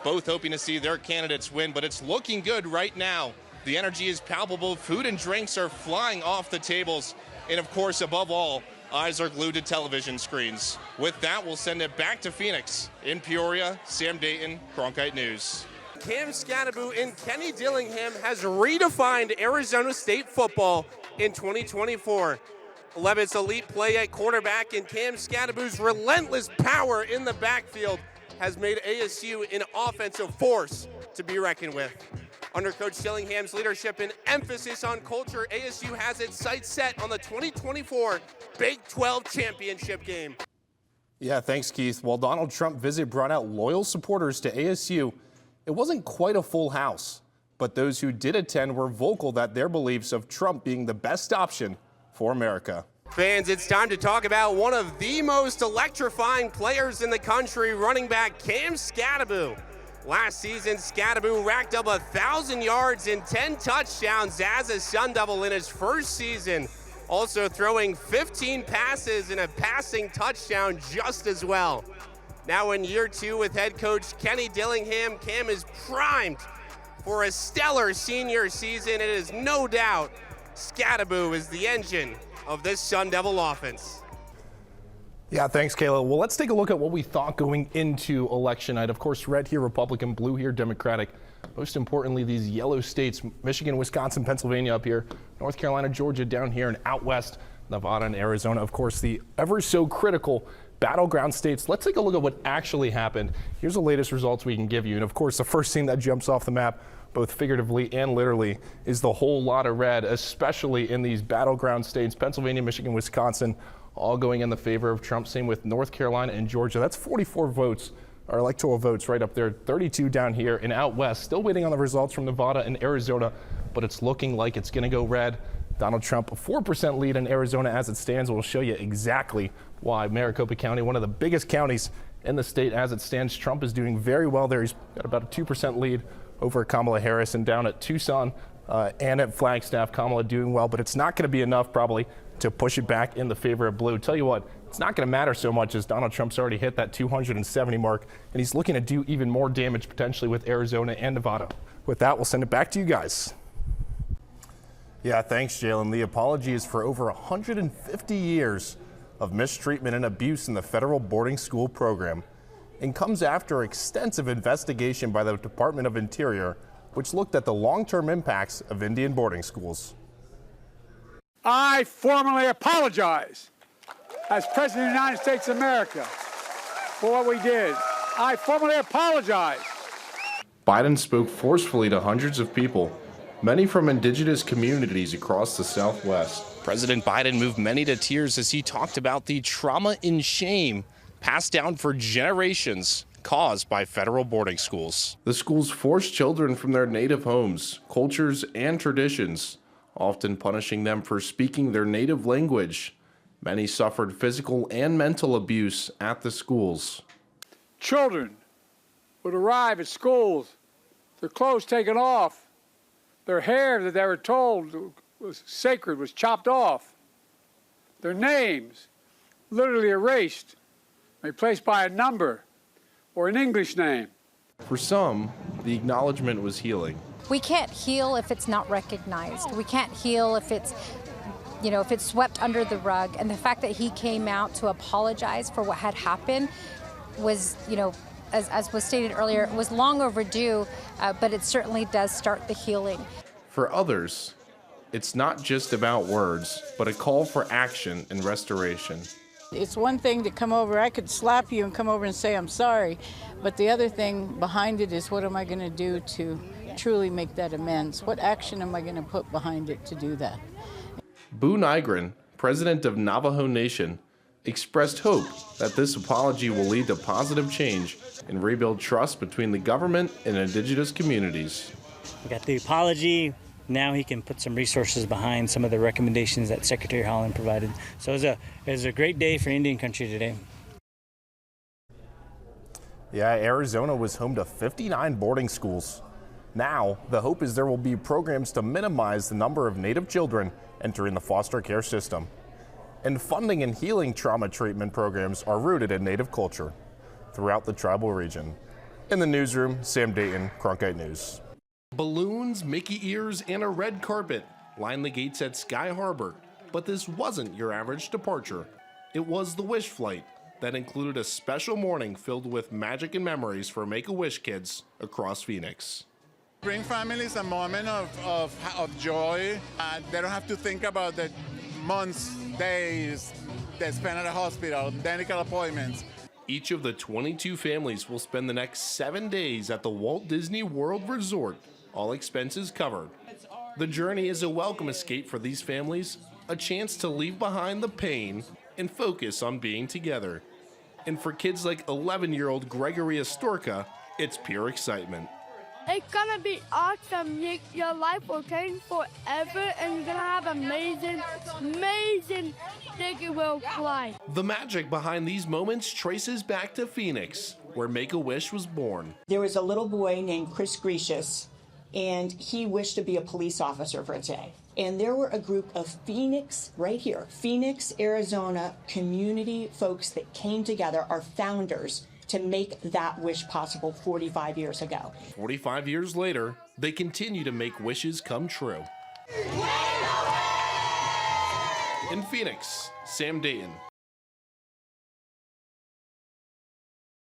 both hoping to see their candidates win, but it's looking good right now. The energy is palpable, food and drinks are flying off the tables, and of course, above all, eyes are glued to television screens. With that, we'll send it back to Phoenix. In Peoria, Sam Datin, Cronkite News. Cam Scadaboo and Kenny Dillingham has redefined Arizona State football in 2024. Levitt's elite play at quarterback and Cam Scadaboo's relentless power in the backfield has made ASU an offensive force to be reckoned with. Under Coach Dillingham's leadership and emphasis on culture, ASU has its sights set on the 2024 Big 12 championship game. Yeah, thanks, Keith. While Donald Trump's visit brought out loyal supporters to ASU, it wasn't quite a full house. But those who did attend were vocal that their beliefs of Trump being the best option for America. Fans, it's time to talk about one of the most electrifying players in the country, running back Cam Scadaboo. Last season, Scadaboo racked up 1,000 yards and 10 touchdowns as a Sun Devil in his first season, also throwing 15 passes and a passing touchdown just as well. Now in year 2 with head coach Kenny Dillingham, Cam is primed for a stellar senior season. It is no doubt Scadaboo is the engine of this Sun Devil offense. Yeah, thanks, Kayla. Well, let's take a look at what we thought going into election night. Of course, red here, Republican, blue here, Democratic. Most importantly, these yellow states, Michigan, Wisconsin, Pennsylvania up here, North Carolina, Georgia down here, and out west, Nevada and Arizona. Of course, the ever so critical battleground states. Let's take a look at what actually happened. Here's the latest results we can give you. And of course, the first thing that jumps off the map, both figuratively and literally, is the whole lot of red, especially in these battleground states, Pennsylvania, Michigan, Wisconsin, all going in the favor of Trump. Same with North Carolina and Georgia. That's 44 votes, or electoral votes right up there, 32 down here. And out west, still waiting on the results from Nevada and Arizona, but it's looking like it's going to go red. Donald Trump, a 4% lead in Arizona as it stands. We'll show you exactly why. Maricopa County, one of the biggest counties in the state as it stands. Trump is doing very well there. He's got about a 2% lead over Kamala Harris, and down at Tucson and at Flagstaff, Kamala doing well, but it's not going to be enough probably to push it back in the favor of blue. Tell you what, it's not going to matter so much as Donald Trump's already hit that 270 mark, and he's looking to do even more damage potentially with Arizona and Nevada. With that, we'll send it back to you guys. Yeah, thanks, Jalen. The apology is for over 150 years of mistreatment and abuse in the federal boarding school program, and comes after extensive investigation by the Department of Interior, which looked at the long-term impacts of Indian boarding schools. I formally apologize as President of the United States of America for what we did. I formally apologize. Biden spoke forcefully to hundreds of people, many from indigenous communities across the Southwest. President Biden moved many to tears as he talked about the trauma and shame passed down for generations caused by federal boarding schools. The schools force children from their native homes, cultures, and traditions, often punishing them for speaking their native language. Many suffered physical and mental abuse at the schools. Children would arrive at schools, their clothes taken off, their hair that they were told was sacred was chopped off, their names literally erased, replaced by a number or an English name. For some, the acknowledgement was healing. We can't heal if it's not recognized. We can't heal if it's, if it's swept under the rug. And the fact that he came out to apologize for what had happened was, as was stated earlier, it was long overdue, but it certainly does start the healing. For others, it's not just about words, but a call for action and restoration. It's one thing to come over, I could slap you and come over and say I'm sorry, but the other thing behind it is what am I going to do to truly make that amends? What action am I going to put behind it to do that? Boo Nygren, president of Navajo Nation, expressed hope that this apology will lead to positive change and rebuild trust between the government and indigenous communities. We got the apology. Now he can put some resources behind some of the recommendations that Secretary Holland provided. So it was a great day for Indian country today. Yeah, Arizona was home to 59 boarding schools. Now, the hope is there will be programs to minimize the number of Native children entering the foster care system. And funding and healing trauma treatment programs are rooted in Native culture throughout the tribal region. In the newsroom, Sam Datin, Cronkite News. Balloons, Mickey ears, and a red carpet line the gates at Sky Harbor. But this wasn't your average departure. It was the Wish Flight that included a special morning filled with magic and memories for Make-A-Wish kids across Phoenix. Bring families a moment of joy. They don't have to think about the months, days they spend at a hospital, medical appointments. Each of the 22 families will spend the next 7 days at the Walt Disney World Resort, all expenses covered. The journey is a welcome escape for these families, a chance to leave behind the pain and focus on being together. And for kids like 11-year-old Gregory Astorka, it's pure excitement. It's gonna be awesome. Your life will change forever, and you're gonna have amazing Disney World fly. The magic behind these moments traces back to Phoenix, where Make-A-Wish was born. There was a little boy named Chris Grecius, and he wished to be a police officer for a day. And there were a group of Phoenix, right here, Phoenix, Arizona community folks that came together, our founders, to make that wish possible 45 years ago. 45 years later, they continue to make wishes come true. In Phoenix, Sam Datin,